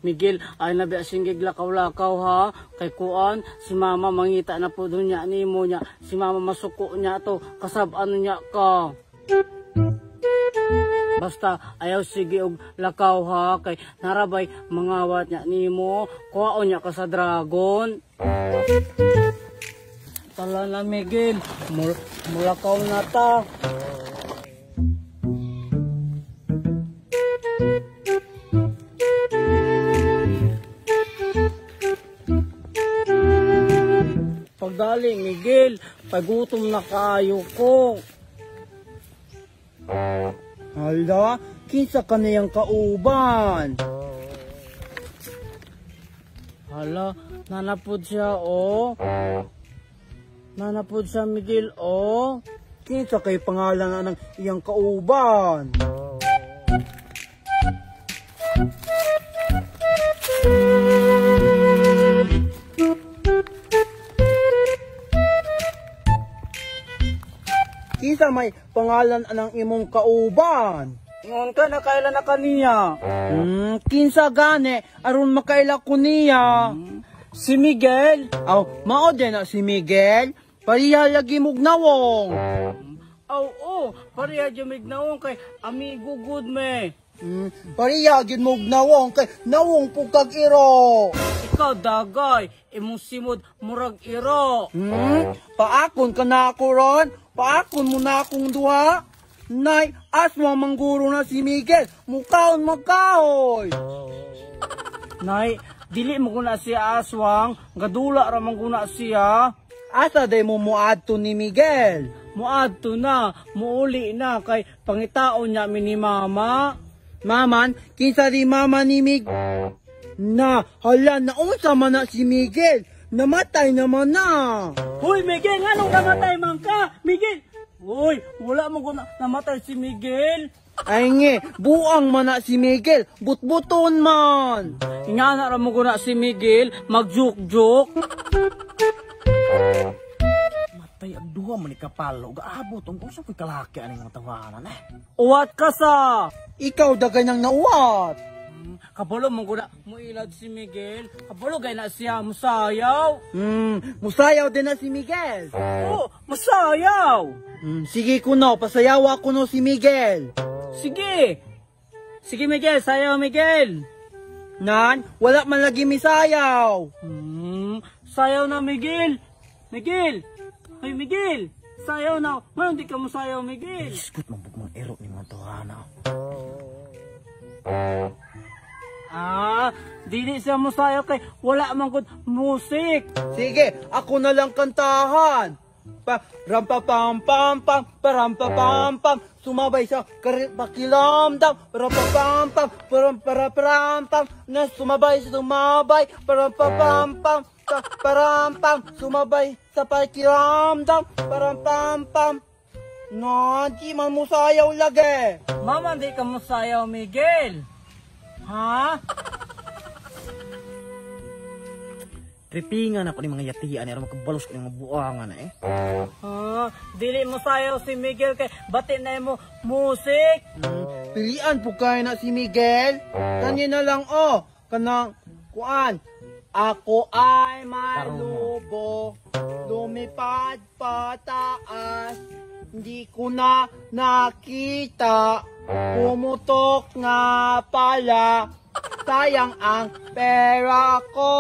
Miguel, ay nabi singgig lakaw-lakaw ha. Kay kuan, si mama mangita na po doon niya nimo niya. Si mama masuko niya to, kasab-ano niya ka. Basta ayaw sige og lakaw ha. Kay narabay mangawat niya nimo. Kuwaon niya ka sa dragon. Tala na Miguel, mulakaw na ta. Pagdali Miguel, pagutom na kayo ko. Hala, kinsa ka na yung kauban? Hala, nanapod siya oh. Nanapod siya Miguel oh. Kinsa kay pangalan ng iyang kauban? Kinsa may pangalan ng imong kauban? Ingon ka na kailan na kaniya. Kinsa gani aron makaila ko niya. Si Miguel. Aw, mao din na si Miguel. Pariya lagi mugnawong. Aw, pariya lagi mugnawong kay amigo good me. Pariya lagi mugnawong kay nawong pugkag iro. Ikaw dagay, imong simod murag iro. Paakon ka na ako ron. Paakon mo na akong duha. Nay, aswa mangguro na si Miguel. Mukaon magkahoy. Nay, dili mo guna siya aswang. Gadula ramang guna siya. Asa day mo muadto ni Miguel? Muadto na, muuli na. Kay pangitaon niya ni mama. Maman, kinsa di mama ni Miguel? Na, hala na unsa man na si Miguel. Namatay naman na. Hoy Miguel, anong namatay man ka? Miguel! Hoy, wala mo kung namatay si Miguel. Ay nge, buang man na si Miguel. Butbuton man. Ingana ra mo na si Miguel, magjuk-juk. Matay ang duha man ni kapalo. Gaabot, ang kung saan ko'y kalaki aning mga tawanan eh. Uwat ka sa. Ikaw dagay nang nauwat. Kabalo mo guna mo ilad si Miguel. Kabalo gay na siya musayaw. Musayaw din na si Miguel. Oh, musayaw. Sige kuno, pasayaw ako no si Miguel. Sige. Sige Miguel, sayaw Miguel. Nan, wala man lagi misayaw. Sayaw na Miguel. Miguel. Ay Miguel, sayaw na. Man di ka musayaw Miguel. Iskut mabuk mga ero ni mga tawanan. Dili siya musayaw kay wala man gud musik. Sige, ako na lang kantahan. Rampapam-pam-pam, parampapam-pam, sumabay sa pakilamdam, parampapam-pam, parampapam-pam, na sumabay sa tumabay, parampapam-pam, parampam, sumabay sa pakilamdam, parampam-pam. No, di man musayaw lagi. Mama, di ka musayaw, Miguel. Ha? Tripingan ako ni mga yatian, ano makabalos ko ng mga buangan eh. Dili mo sayaw si Miguel kay bati na mo musik. Pilian po kayo na si Miguel. Kanya na lang kanang kuan. Ako ay malubo, lumipad pataas. Hindi ko na nakita, pumutok nga pala. Sayang ang pera ko.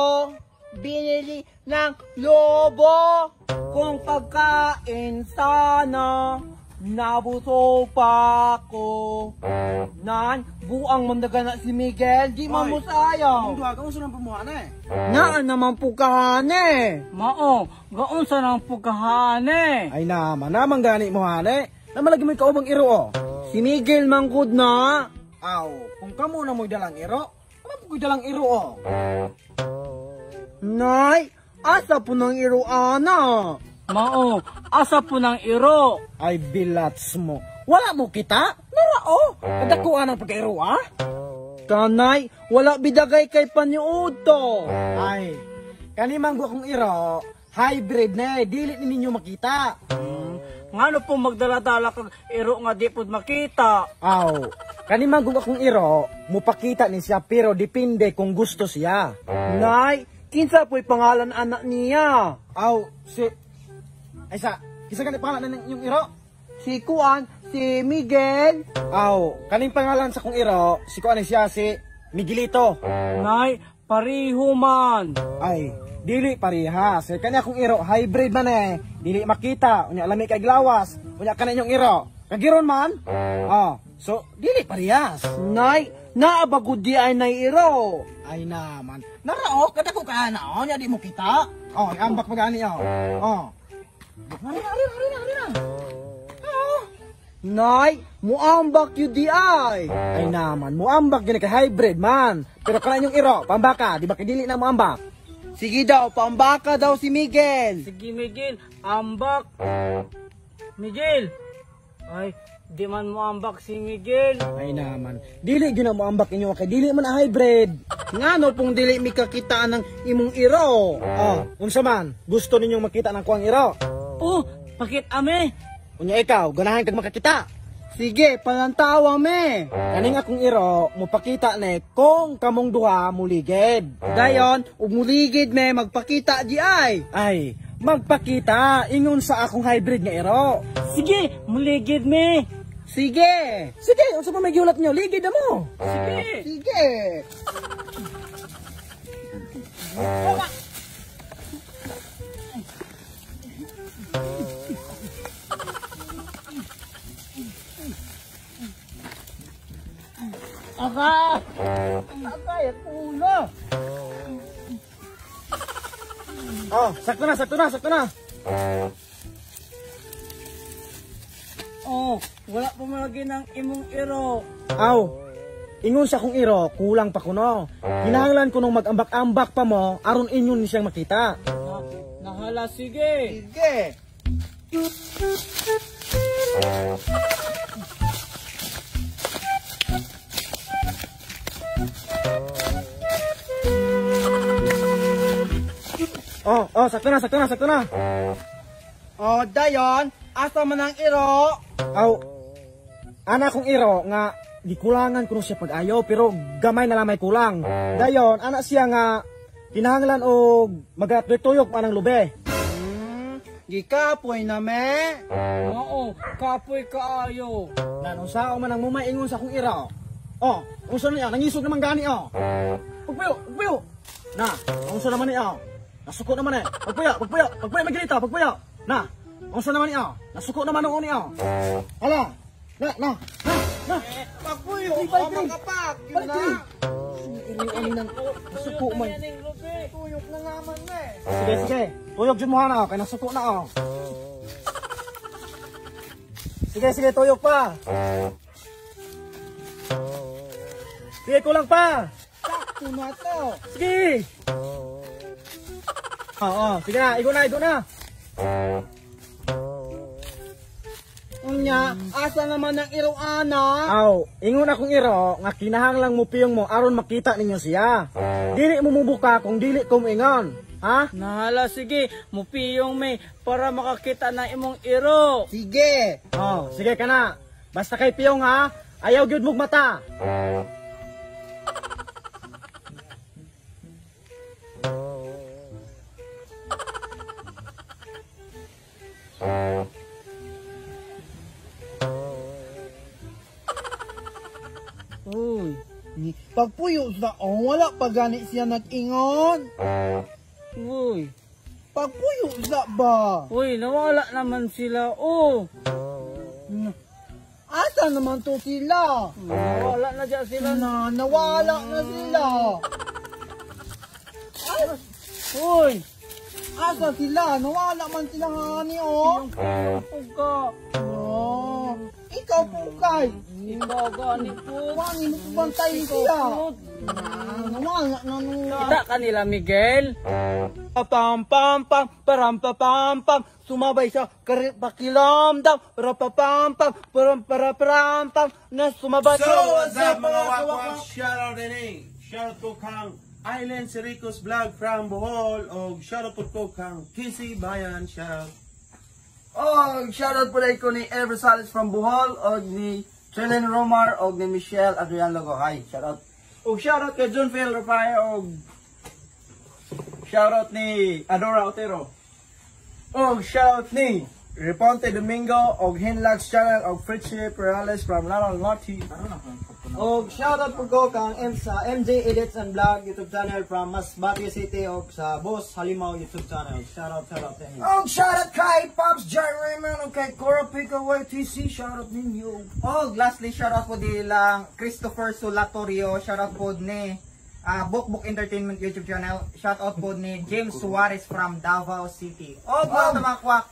Binili ng lobo. Kung pagkain sana, nabusog pa ako. Nan, buang mandaga na si Miguel. Di man mo sayaw. Gaon sa nang pamuhana eh. Naan naman pugkahane. Mao, gaon sa nang pugkahane. Ay naman gani mo hane. Naman lagi mo ikaw bang iro Si Miguel manggod na. Aw, kung kamo na mo'y dalang iro, ano mo'y dalang iro Nay, asa po ng iro ana? Mao, asa po ng iro? Ay bilats mo. Wala mo kita? Narao. Kadakuan ang pagkairo Kanay, wala bidagay kay paniud to. Ay, kanimang akong iro, hybrid na dili ninyo makita. Ngano po magdala-dala kag iro nga di pud makita? Aw, kanimang kung akong iro, mupakita ni siya pero depende kung gusto siya. Nay, kinsa po'y pangalan anak niya? Aw, ay kisa ganit pangalan ng yung iro? Si Kuan, si Miguel. Aw, kaning pangalan sa kong iro, si Kuan siya si Miguelito. Nay, pariho man. Ay, dili parihas. Kanya kong iro, hybrid man eh. Dili makita, unya lami kay glawas. Unya kanin yung iro. Kagiron man? So, dili parihas. Nay, naabagod di ay nairo. Ay naman. Narao, kada ko kaya na, nya di mo kita. Ambak magani Hari na. Nay, muambak yu di ay. Ay naman, muambak gini kay hybrid man. Pero kanin yung iro, pambaka, di ba kay dili na muambak? Sige daw, pambaka daw si Miguel. Sige Miguel, ambak. Miguel. Ay, di man mo ambak si Miguel. Ay naman, dili gyud na muambak inyo kay dili man a hybrid. Ngano pong dili mikakitaan ng imong iro? Unsa man, gusto ninyong makita ng kuang iro? Oh, pakit ame. Unya ikaw, ganahan kag makakita. Sige, palantawa me. Kaning akong iro, mupakita ni kung kamong duha muligid. Dayon, ug muligid me magpakita di ay. Ay, magpakita ingon sa akong hybrid nga iro. Sige, muligid me. Sige. Sige, unsa pa may giulat nyo? Ligid na mo. Sige. Sige. Aka! Agay, ulo! Sakto na. Oh, wala pa malagi ng imong iro. Aw, ingon sa akong iro, kulang pa kuno. Kinahanglan ko nung mag-ambak-ambak pa mo, aron inyon siyang makita. Nahala, sige. Sige. Sakto na. Dayon, asa man ang iro? Aw, anak kong iro nga gikulangan ko siya pag-ayo pero gamay na lamay kulang. Dayon, anak siya nga kinahanglan og magatuyok pa ng lube. Gikapoy na me. Oo, kapoy kaayo. Nanusao man ang mumay ingon sa akong iro. Unsa niya, nangisog naman gani Pagpuyo. Na, unsa naman niya? Nasuko naman eh. Pagpuyo, magilita, pagpuyo. Na, unsa naman niya? Nasuko naman ang niya. Hala. Na. Pagpuyo, makapak. Yun na. Ini nang nasuko man. Tuyok na naman me. Sige. Tuyok jud mo na kay nasuko na Sige, tuyok pa. Sige, kulang pa. Sakto na to. Sige. Sige na, igo na. Unya, asa naman ang iro ana? Aw, ingon akong iro nga kinahanglang mo piyong mo aron makita ninyo siya. Dili mo mubuka kung dili ko moingon. Ha? Nahala, sige. Mupiyong me para makakita ng imong iro. Sige. Sige ka na. Basta kay piyong ha, ayaw gyud mong mata. Uy, pagpuyo sa wala pa gani siya nag-ingon. Uy. Pagpuyo sa ba? Uy, nawala naman sila. Oh. Asa naman to sila? Nawala na dyan sila. Nawala na sila. Uy. Asa sila? Nawala man sila hani oh. Puga. Ikaw po kay. Ikaw gani po. Wangi mo bantay siya. Nawala na nung. Kita kanila, Miguel. Pam pam pam param pam pam sumabay sa pakilam daw pam pam param pam na sumabay. So what's up mga wakwak? Shoutout din Shoutout ko kang Island Siricos Vlog from Bohol o shoutout po kang Kisi Bayan. Shoutout. Shoutout po ko ni Ever Salis from Bohol o ni Trilin Romar og ni Michelle Adrian Logo. Hi, shout out. Og shoutout kay John Phil Rapay og shoutout ni Adora Otero. Og shoutout ni Reponte Domingo og Hinlax Channel og Fritchie Perales from Laral Norte. Og shoutout po ko kang sa MJ Edits and Vlog YouTube channel from Masbate City og sa Boss Halimaw YouTube channel. Shoutout to inyo. Og shout out kay Pops John Raymond og kay Cora Pico YTC. Shout out ninyo. Og lastly, shoutout po lang Christopher Solatorio, shoutout po ni Book Entertainment YouTube channel, shoutout po ni James Suarez from Davao City. Og mga kwak,